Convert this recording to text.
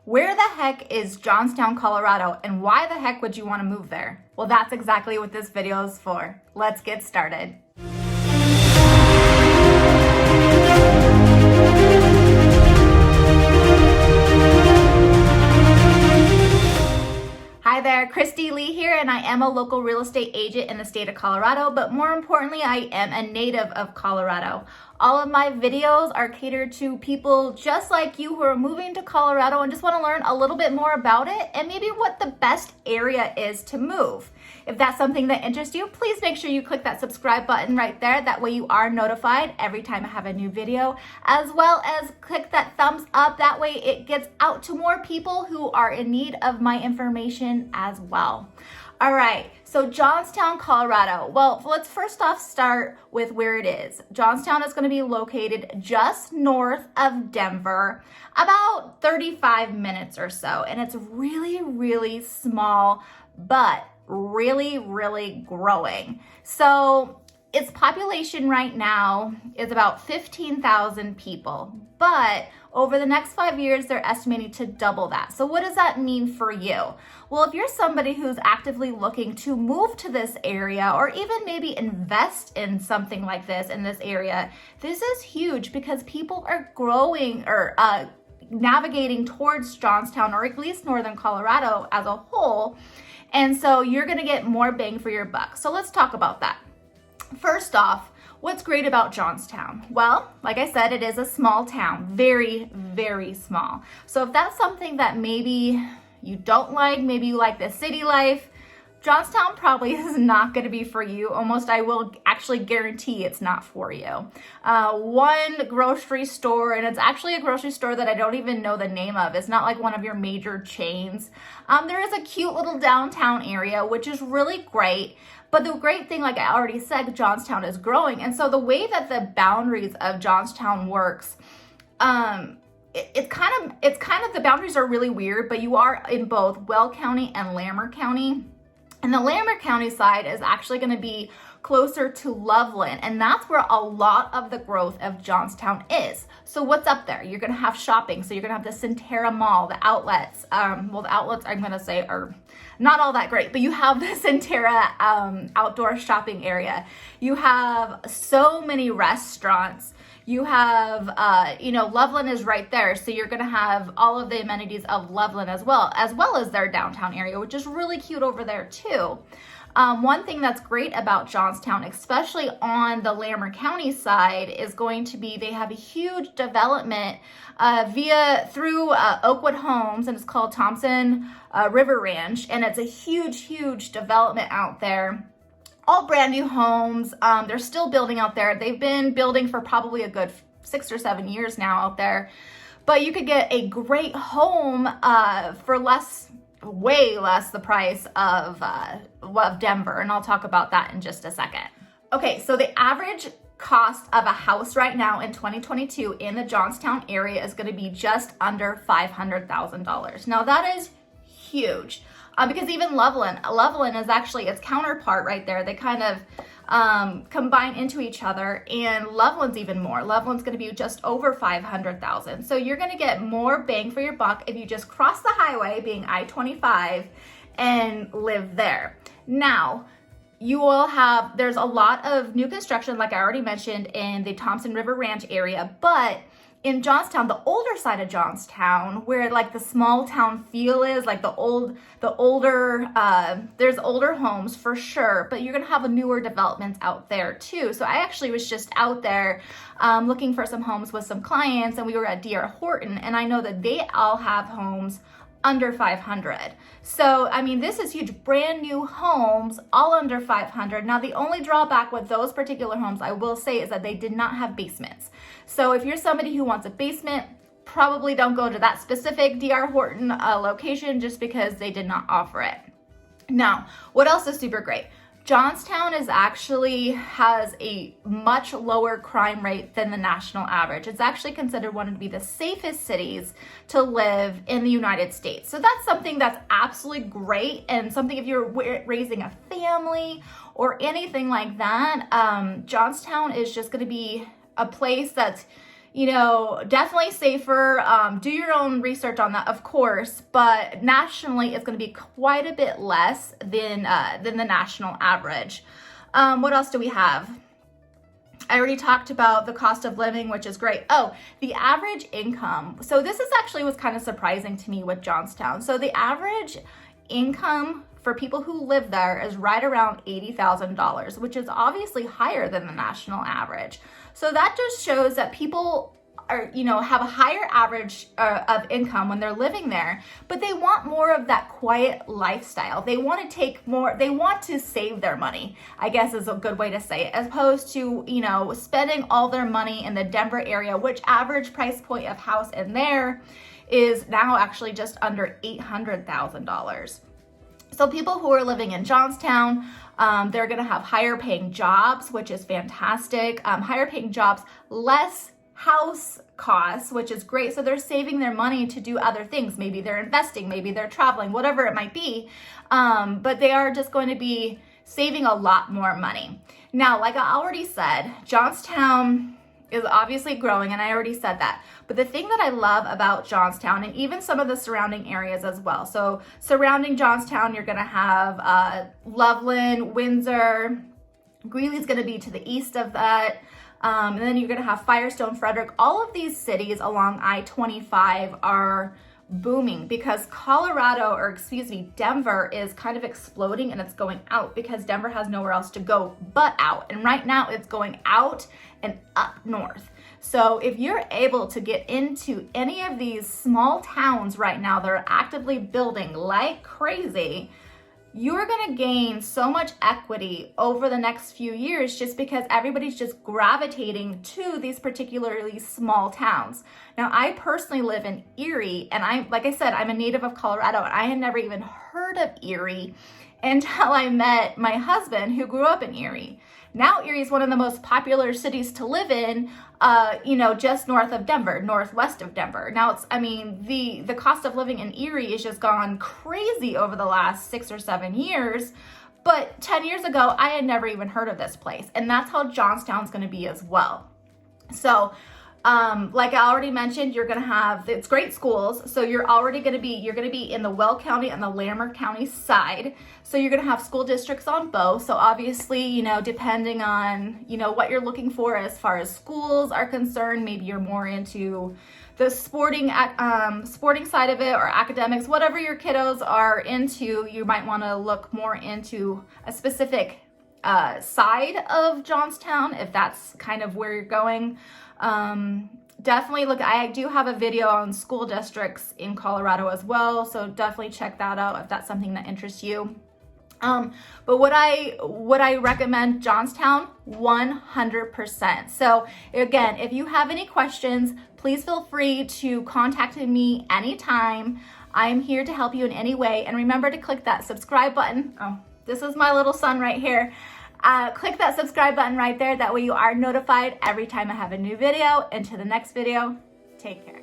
Where the heck is Johnstown, Colorado, and why the heck would you want to move there? Well, that's exactly what this video is for. Let's get started. Hi there, Christy Lee here, and I am a local real estate agent in the state of Colorado, but more importantly, I am a native of Colorado. All of my videos are catered to people just like you who are moving to Colorado and just want to learn a little bit more about it and maybe what the best area is to move. If that's something that interests you, please make sure you click that subscribe button right there. That way you are notified every time I have a new video, as well as click that thumbs up. That way it gets out to more people who are in need of my information as well. All right, so Johnstown, Colorado. Well, let's first off start with where it is. Johnstown is going to be located just north of Denver, about 35 minutes or so. And it's really, really small, but really growing. So its population right now is about 15,000 people, but over the next 5 years, they're estimating to double that. So what does that mean for you? Well, if you're somebody who's actively looking to move to this area or even maybe invest in something like this in this area, this is huge because people are growing or navigating towards Johnstown or at least northern Colorado as a whole. And so you're gonna get more bang for your buck. So let's talk about that. First off, what's great about Johnstown? Well, like I said, it is a small town, very small. So if that's something that maybe you don't like, maybe you like the city life, Johnstown probably is not going to be for you. Almost, I will actually guarantee it's not for you. One grocery store, and it's actually a grocery store that I don't even know the name of. It's not like one of your major chains. There is a cute little downtown area, which is really great. But the great thing, like I already said, Johnstown is growing. And so the way that the boundaries of Johnstown works, it's kind of the boundaries are really weird, but you are in both Weld County and Lamar County. And the Lamar County side is actually going to be closer to Loveland, and that's where a lot of the growth of Johnstown is. So what's up there? You're going to have shopping. So you're going to have the Centera Mall, the outlets. Well, the outlets I'm going to say are not all that great, but you have the Centera outdoor shopping area. You have so many restaurants. You have, Loveland is right there. So you're going to have all of the amenities of Loveland as well as their downtown area, which is really cute over there too. One thing that's great about Johnstown, especially on the Lamar County side, is going to be they have a huge development through Oakwood Homes, and it's called Thompson River Ranch, and it's a huge development out there. All brand new homes. They're still building out there. They've been building for probably a good 6 or 7 years now out there, but you could get a great home for way less the price of Denver, and I'll talk about that in just a second. Okay, so the average cost of a house right now in 2022 in the Johnstown area is going to be just under $500,000. Now that is huge because even Loveland is actually its counterpart right there. They kind of combine into each other, and Loveland's even more. Loveland's going to be just over $500,000. So you're going to get more bang for your buck if you just cross the highway, being I-25, and live there. Now, there's a lot of new construction, like I already mentioned, in the Thompson River Ranch area, but in Johnstown, the older side of Johnstown, where like the small town feel is, like there's older homes for sure, but you're gonna have a newer developments out there too. So I actually was just out there looking for some homes with some clients, and we were at D.R. Horton, and I know that they all have homes under 500. So, I mean, this is huge, brand new homes, all under 500. Now, the only drawback with those particular homes, I will say, is that they did not have basements. So if you're somebody who wants a basement, probably don't go to that specific D.R. Horton location just because they did not offer it. Now, what else is super great? Johnstown has a much lower crime rate than the national average. It's actually considered one of the safest cities to live in the United States. So that's something that's absolutely great, and something if you're raising a family or anything like that, Johnstown is just going to be a place that's you know, definitely safer. Do your own research on that, of course, but nationally it's going to be quite a bit less than the national average. What else do we have? I already talked about the cost of living, which is great. Oh, the average income. So this is actually was kind of surprising to me with Johnstown. So the average income for people who live there is right around $80,000, which is obviously higher than the national average. So that just shows that people are, you know, have a higher average of income when they're living there, but they want more of that quiet lifestyle. They want to take more, they want to save their money, I guess is a good way to say it, as opposed to, you know, spending all their money in the Denver area, which average price point of house in there is now actually just under $800,000. So people who are living in Johnstown, they're going to have higher paying jobs, which is fantastic. Higher paying jobs, less house costs, which is great. So they're saving their money to do other things. Maybe they're investing, maybe they're traveling, whatever it might be. But they are just going to be saving a lot more money. Now, like I already said, Johnstown is obviously growing, and I already said that. But the thing that I love about Johnstown, and even some of the surrounding areas as well. So surrounding Johnstown, you're gonna have Loveland, Windsor, Greeley's gonna be to the east of that. And then you're gonna have Firestone, Frederick. All of these cities along I-25 are booming because Denver is kind of exploding and it's going out because Denver has nowhere else to go but out. And right now it's going out and up north. So if you're able to get into any of these small towns right now that are actively building like crazy, you're gonna gain so much equity over the next few years just because everybody's just gravitating to these particularly small towns. Now, I personally live in Erie, and like I said, I'm a native of Colorado, and I had never even heard of Erie until I met my husband who grew up in Erie. Now Erie is one of the most popular cities to live in, you know, just north of Denver, northwest of Denver. Now the cost of living in Erie has just gone crazy over the last 6 or 7 years. But 10 years ago, I had never even heard of this place. And that's how Johnstown's gonna be as well. So, like I already mentioned, you're gonna have, it's great schools. So you're gonna be in the Weld County and the Larimer County side. So you're gonna have school districts on both. So obviously, you know, depending on, you know, what you're looking for as far as schools are concerned, maybe you're more into the sporting side of it or academics, whatever your kiddos are into, you might wanna look more into a specific side of Johnstown if that's kind of where you're going. Definitely look, I do have a video on school districts in Colorado as well, so definitely check that out if that's something that interests you. But what I recommend, Johnstown, 100%. So again, if you have any questions, please feel free to contact me anytime. I'm here to help you in any way. And remember to click that subscribe button. Oh, this is my little son right here. Click that subscribe button right there. That way you are notified every time I have a new video. Until the next video, take care.